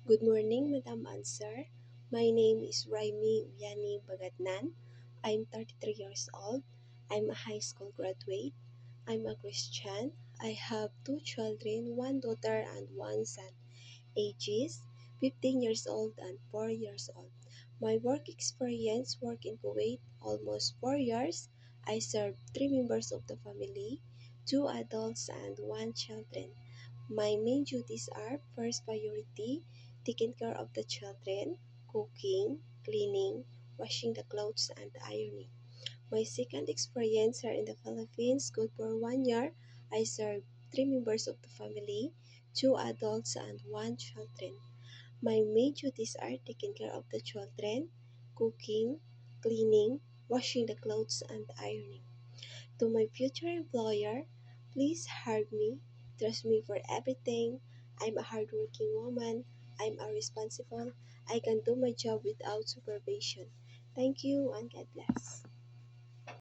Good morning, Madam and Sir. My name is Raimi Uyani Bagatnan. I'm 33 years old. I'm a high school graduate. I'm a Christian. I have two children, one daughter and one son. Ages 15 years old and 4 years old. My work experience: work in Kuwait almost 4 years. I serve 3 members of the family, 2 adults and 1 children. My main duties are: first priority, taking care of the children, cooking, cleaning, washing the clothes, and ironing. My second experience here in the Philippines: good for 1 year. I serve 3 members of the family, 2 adults and 1 children. My main duties are taking care of the children, cooking, cleaning, washing the clothes, and ironing. To my future employer, please hire me, trust me for everything. I'm a hardworking woman. I'm a responsible. I can do my job without supervision. Thank you and God bless.